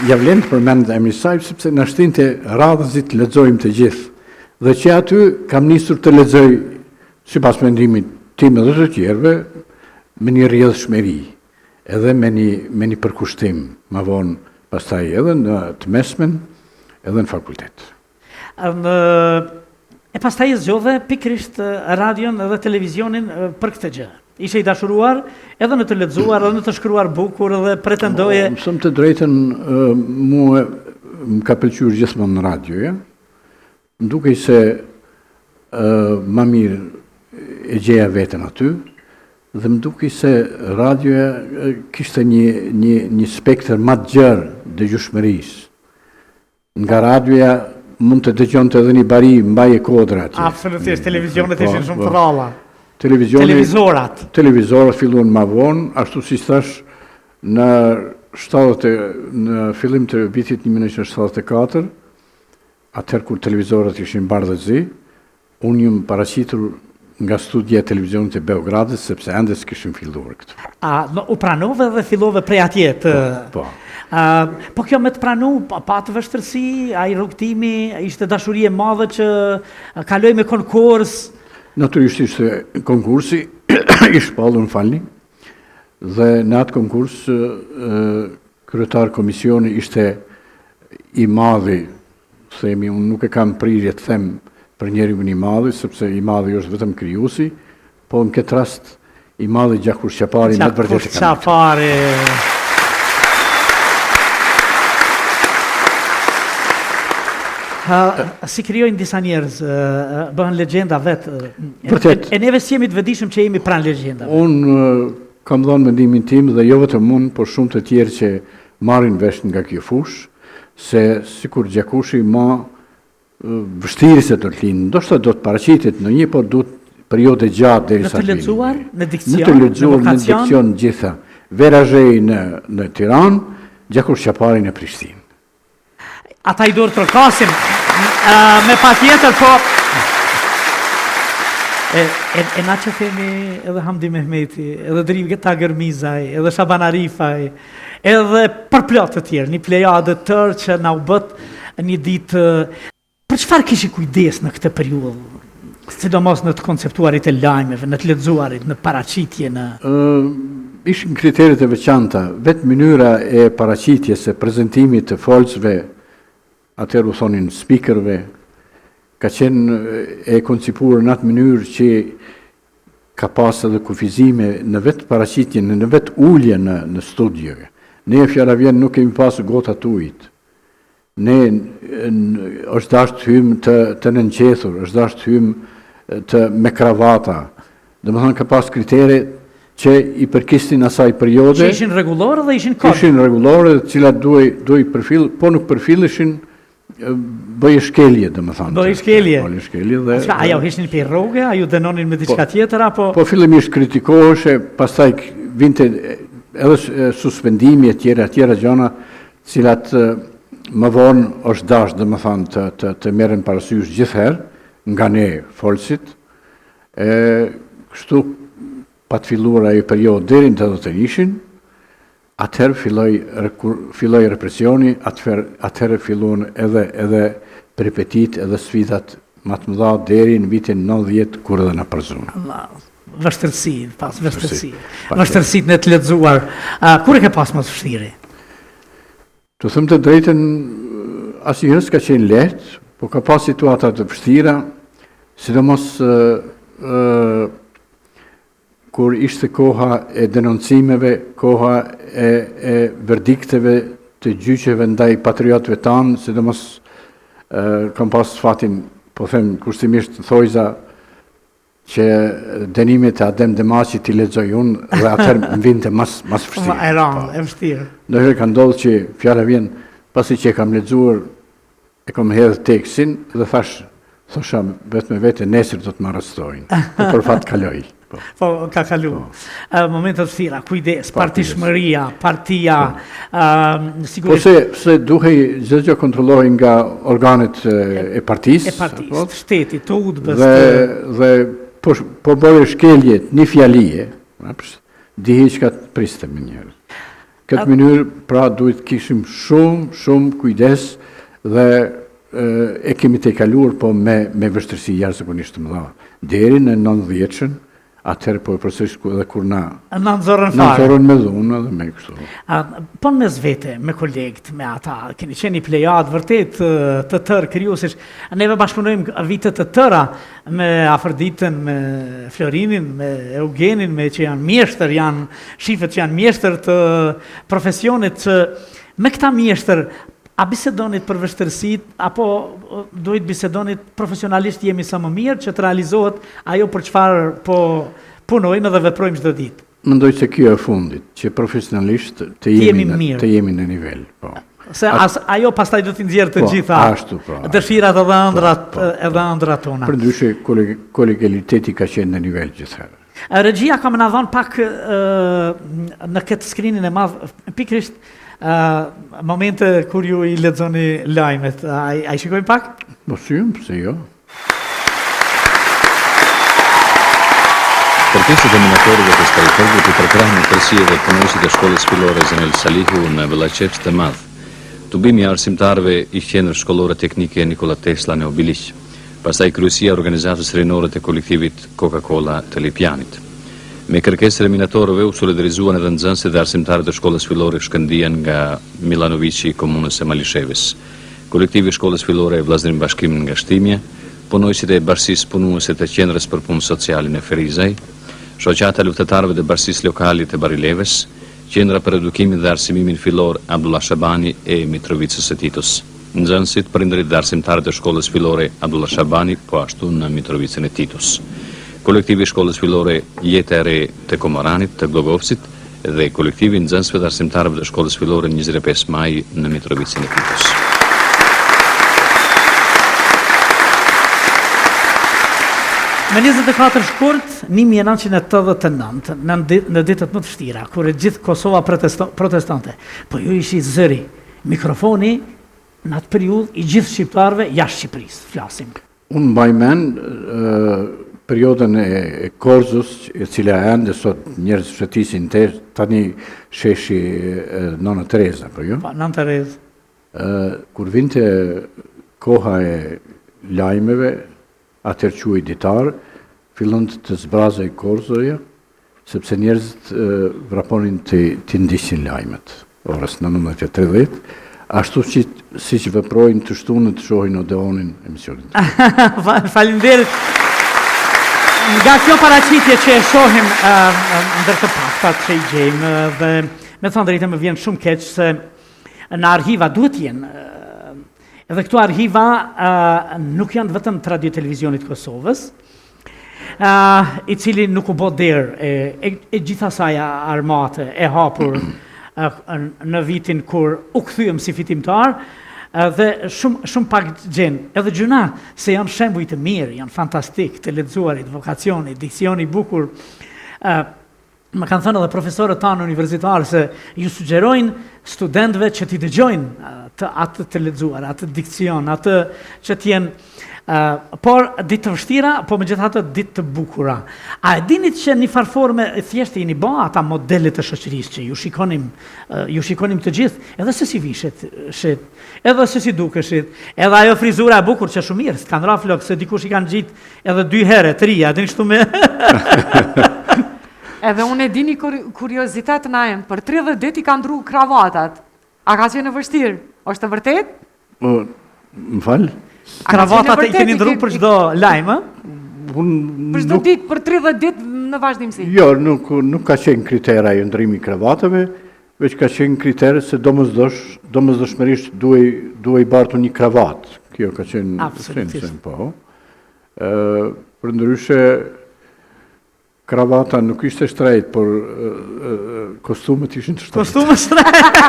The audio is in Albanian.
ja vlen të përmend emrin e saj sepse na shtinte radhëzit lexojmë të gjithë. Dhe që aty kam nisur të lexoj sipas mendimit tim edhe të tjerëve me një rrjedhshmëri, edhe me një përkushtim, më vonë pastaj edhe në të mesmen, edhe në fakultet. E pastaj zgjodhe pikërisht radion edhe televizionin për këtë gjë. Ishe i dashuruar edhe në të lexuar, edhe në të shkruar bukur, edhe pretendoje... Mësëm të drejtën, mua më ka pëlqyer gjithmonë në radio, ja? Më dukej se më mirë e gjeja veten aty, dhe më dukej se radioja kishte një spektër më të gjerë dëgjueshmërisë. Nga radioja mund të dëgjonte edhe një bari mbaje kodra atje. Absolutisht, televizionet ishin shumë të rralla. Televizorat filluan më vonë, ashtu si thash, në fillim të vitit 1974, atëherë kur televizorat ishin bardhë zi, unë jam paraqitur nga studia e televizionit e Beogradit, sepse ende s'kishin filluar këtë. U pranove dhe fillove prej atje të... Po. Po kjo me të pranu, pa të vështërsi, ai rrugtimi, ishte dashuri e madhe që kaloj me konkurs. Natyrisht ishte konkursi, i shpallur në falni, dhe në atë konkurs kryetar komisioni ishte i madhi, themi, unë nuk e kam prirje të them për njeriun i madhi, sepse i madhi është vetëm krijuesi, po në këtë rast i madhi Gjakur Qapari me të vërtetë e kam. Si krijojnë disa njerëz, bëhen legjenda vetë. Vërtet. E neve si jemi të vetëdijshëm që jemi pranë legjendave. Unë kam dhënë mendimin tim dhe jo vetëm unë, por shumë të tjerë që marrin vesh nga kjo fushë, se sikur Gjakushi ma vështirë se do të linë, ndoshta do të paraqitet në një, por duhet periudhë gjatë derisa të lexuar, në dikcion, në të lexuar, në dikcion gjitha. Vera Zhej në Tiranë, Gjakur Qapari në Prishtinë. Ata i dur të rëkasim, me pa tjetër, po... E na që themi edhe Hamdi Mehmeti, edhe Drive Tagërmizaj, edhe Shaban Arifaj, edhe përplot të tjerë, një plejadë tërë që na u bët një ditë... Për çfarë kishi kujdes në këtë periudhë? Sidomos në të konceptuarit e lajmeve, në të lexuarit, në paraqitje, në... Ishin kriteret e veçanta, vetë mënyra e paraqitjes e prezantimit të folësve, atëherë u thonin speakerve, ka qenë e koncipuar në atë mënyrë që ka pas edhe kufizime në vetë paraqitjen, në vetë ullje në studio. Ne fjala vjen nuk kemi pasur gota të ujit. Ne është dashur të hyjmë të nënqethur, është dashur të hyjmë me kravata. Domethënë ka pas kritere që i përkisnin asaj periode. Që ishin rregullore dhe ishin kod. Ishin rregullore, të cilat duhej përfill, po nuk përfilleshin, bëj shkelje, domethënë. Bëj shkelje. Bëj shkelje dhe. A ju hishin për rrugë, a ju dënonin me diçka tjetër apo? Po fillimisht kritikoheshe, pastaj vinte edhe suspendimi e tjera gjëna, cilat më vonë është dashur domethënë të merren parasysh gjithherë nga ne folësit. Kështu pa të filluar ajo periudhë deri në 81-shin, atëherë filloi represioni, atëherë filluan edhe peripetit, edhe sfidat më të mëdha deri në vitin 90 kur edhe na përzun. Vështërsi, pas vështërsi. Vështërsitë në të lexuar. Kur e ke pas më të vështirë? Të them të drejtën, asnjëherë s'ka qenë lehtë, po ka pas situata të vështira, sidomos kur ishte koha e denoncimeve, koha e verdikteve të gjyqeve ndaj patriotëve tanë, sidomos kam pas fatin, po them kushtimisht thojza që dënimet e Adem Demaçi t'i lexoj unë dhe atëherë më vinte mas vështirë. E vështirë. Ndonjëherë ka ndodhur që fjala vjen pasi që e kam lexuar, e kam hedhur tekstin dhe thosha vetëm me vete nesër do të më arrestojnë. Po për fat kaloi. Po ka kalu. Momentet vështira, kujdes, partishmëria, partia, sigurisht. Po se duhej çdo gjë kontrollohej nga organet e partisë. E partisë, shtetit, të udhës. Dhe po bëre shkelje një fjalie, dihej çka priste me njerëz. Këtë mënyrë, pra duhet kishim shumë kujdes dhe e kemi të kaluar po me vështirësi jashtëzakonisht të mëdha. Deri në 90-shën, atëherë po e përsëris edhe kur na nënzorën me dhunë dhe me kështu. Po në mes vete, me kolegët, me ata, keni qenë një plejad vërtet të tërë krijuesish. Neve bashkëpunojmë vitet të tëra me Afroditën, me Florinin, me Eugenin, me që janë mjeshtër, janë shifet që janë mjeshtër të profesionit që me këta mjeshtër a bisedonit për vështërësit, apo duhet bisedonit profesionalisht jemi sa më mirë që të realizohet ajo për çfarë po punojmë dhe veprojmë çdo ditë? Mendoj se kjo e fundit, që profesionalisht të jemi në nivel. Po. Se ajo pastaj do t'i nxjerrë të gjitha dëshirat edhe ëndrat tona. Përndryshe, kolegialiteti ka qenë në nivel gjithherë. Regjia ka më na dhënë pak në këtë skrinin e madh, pikërisht momente kur ju i lexoni lajmet, a i shikojmë pak? Po pse jo? Kërkesat e minatorëve të Stajfergut i përkrahën tërësi dhe punonësit e shkollës fillore Zenel Salihu në Vëllaçeç të Madh. Tubimi i arsimtarëve i qendrës shkollore teknike Nikola Tesla në Obiliq. Pastaj kryesia e organizatës rinore të kolektivit Coca-Cola të Lipjanit. Me kërkesën e minatorëve u solidarizuan edhe nxënësit dhe arsimtarët e shkollës fillore Shkëndien nga Milanoviçi i komunës së Malishevës. Kolektivi i shkollës fillore Vllazërim Bashkim nga Shtimje, punojësit e bashkisë punuese të qendrës për punë sociale në Ferizaj, shoqata e luftëtarëve të bashkisë lokale të Barileves, qendra për edukimin dhe arsimimin fillor Abdullah Shabani e Mitrovicës së Titos. Nxënësit, prindërit dhe arsimtarët e shkollës fillore Abdullah Shabani, po ashtu në Mitrovicën e Titos. Kolektivi i shkollës fillore Jeta e Re të Komoranit të Glogovcit dhe kolektivi i nxënësve dhe arsimtarëve të shkollës fillore 25 Maj në Mitrovicën e Titos. Me 24 shkurt, 1989, në ditët më të vështira, kur e gjithë Kosova protestante, po ju ishi zëri, mikrofoni në atë periudhë i gjithë shqiptarëve jashtë Shqipërisë, flasim. Unë mbaj mend periodën e Korzës, e cila ende sot njerëz shëtisin tani sheshi Nona Tereza, po jo? Po, Nona Tereza. Kur vinte koha e lajmeve, atër quaj ditar, fillon të zbrazej Korzoja, sepse njerëzit vraponin të ndiqnin lajmet, orës 19:30, ashtu si që veprojnë të shtunën të shohin Odeonin emisionin. Faleminderit. Nga kjo paraqitje që e shohim ndër të paktat që i gjejmë, dhe me thënë drejtë më vjen shumë keq se në arhiva duhet jenë. Edhe këto arhiva nuk janë vetëm të radio televizionit Kosovës, i cili nuk u bë derë e gjitha saj armate e hapur në vitin kur u kthyem si fitimtar, dhe shumë pak gjenë. Edhe gjuna se janë shembuj të mirë, janë fantastik, të lexuarit, vokacioni, diksioni i bukur. Më kanë thënë edhe profesorët tanë universitarë se ju sugjerojnë studentëve që t'i dëgjojnë atë të lexuar, atë dikcion, atë që t'jenë, por ditë të vështira, po megjithatë ditë të bukura. A e dinit që një farforme thjesht jeni bë ata modele të shoqërisë që ju shikonim të gjithë, edhe se si vishet, edhe se si dukeshit, edhe ajo frizura e bukur që shumë mirë, s'kan raflok se dikush i kanë gjitë edhe 2 herë, 3, a dini kështu me. Edhe unë e di një kuriozitet në em, për 30 ditë i ka ndru kravatat. A ka qenë vështirë? Është të vërtet? Më falë? Kravatat i keni ndru për çdo lajmë? Për çdo ditë, për 30 ditë në vazhdimsi? Jo, nuk ka qenë kritera i ndrimi kravatave, veç ka qenë kriterë se domosdoshmërisht duhej bartu një kravat. Kjo ka qenë... Absolutisht. Po. Për ndryshe... Kravata nuk ishte shtrejt, por kostumet ishin të shtrejt. Kostumet shtrejt!